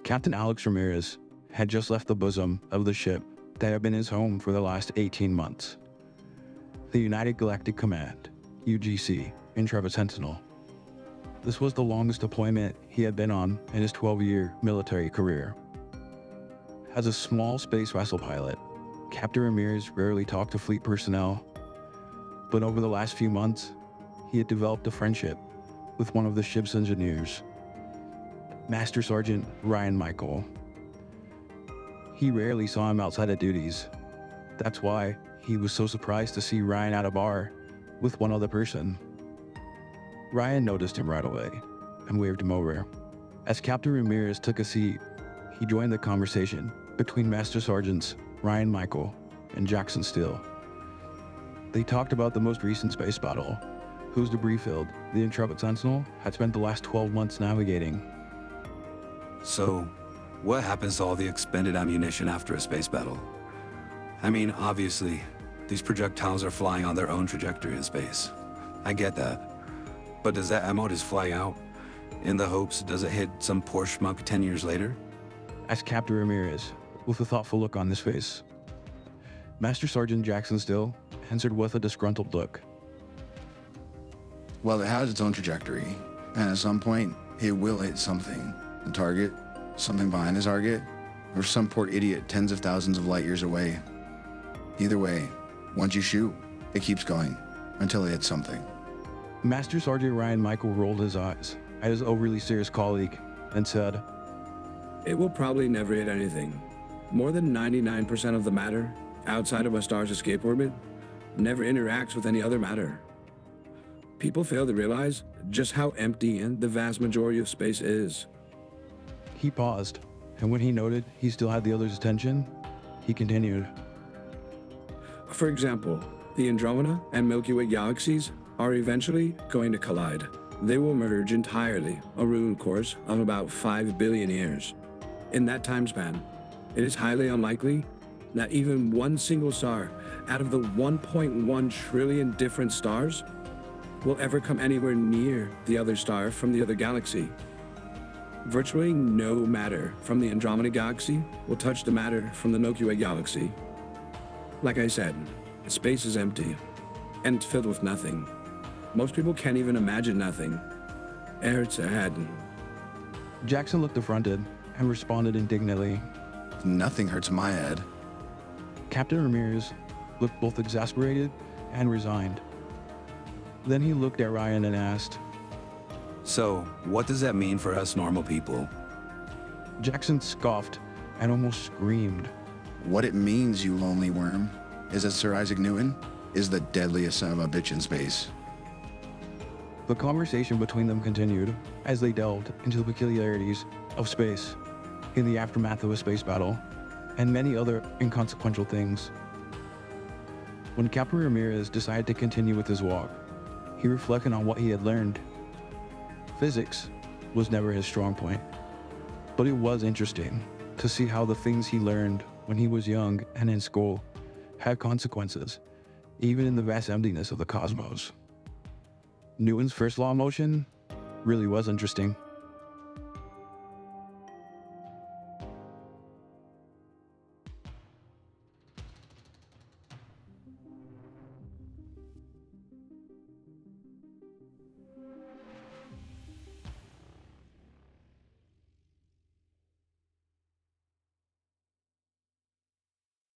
Captain Alex Ramirez had just left the bosom of the ship that had been his home for the last 18 months. The United Galactic Command, UGC, Intrepid Sentinel. This was the longest deployment he had been on in his 12-year military career. As a small space vessel pilot, Captain Ramirez rarely talked to fleet personnel, but over the last few months, he had developed a friendship with one of the ship's engineers, Master Sergeant Ryan Michael. He rarely saw him outside of duties. That's why he was so surprised to see Ryan at a bar with one other person. Ryan noticed him right away and waved him over. As Captain Ramirez took a seat, he joined the conversation between Master Sergeants Ryan Michael and Jackson Steele. They talked about the most recent space battle, whose debris field the Intrepid Sentinel had spent the last 12 months navigating. So, what happens to all the expended ammunition after a space battle? I mean, obviously, these projectiles are flying on their own trajectory in space. I get that. But does that ammo just fly out? In the hopes, does it hit some poor schmuck 10 years later? Asked Captain Ramirez, with a thoughtful look on his face. Master Sergeant Jackson Still answered with a disgruntled look. Well, it has its own trajectory, and at some point, it will hit something. The target, something behind the target, or some poor idiot tens of thousands of light years away. Either way, once you shoot, it keeps going until it hits something. Master Sergeant Ryan Michael rolled his eyes at his overly serious colleague and said, "It will probably never hit anything. More than 99% of the matter, outside of a star's escape orbit, never interacts with any other matter. People fail to realize just how empty the vast majority of space is." He paused, and when he noted he still had the other's attention, he continued. For example, the Andromeda and Milky Way galaxies are eventually going to collide. They will merge entirely over a course of about 5 billion years. In that time span, it is highly unlikely that even one single star out of the 1.1 trillion different stars will ever come anywhere near the other star from the other galaxy. Virtually no matter from the Andromeda galaxy will touch the matter from the Milky Way galaxy. Like I said, space is empty, and it's filled with nothing. Most people can't even imagine nothing. It hurts their head. Jackson looked affronted and responded indignantly. Nothing hurts my head. Captain Ramirez looked both exasperated and resigned. Then he looked at Ryan and asked, So, what does that mean for us normal people? Jackson scoffed and almost screamed. What it means, you lonely worm, is that Sir Isaac Newton is the deadliest son of a bitch in space. The conversation between them continued as they delved into the peculiarities of space in the aftermath of a space battle and many other inconsequential things. When Captain Ramirez decided to continue with his walk, he reflected on what he had learned. Physics was never his strong point, but it was interesting to see how the things he learned when he was young and in school had consequences, even in the vast emptiness of the cosmos. Newton's first law of motion really was interesting.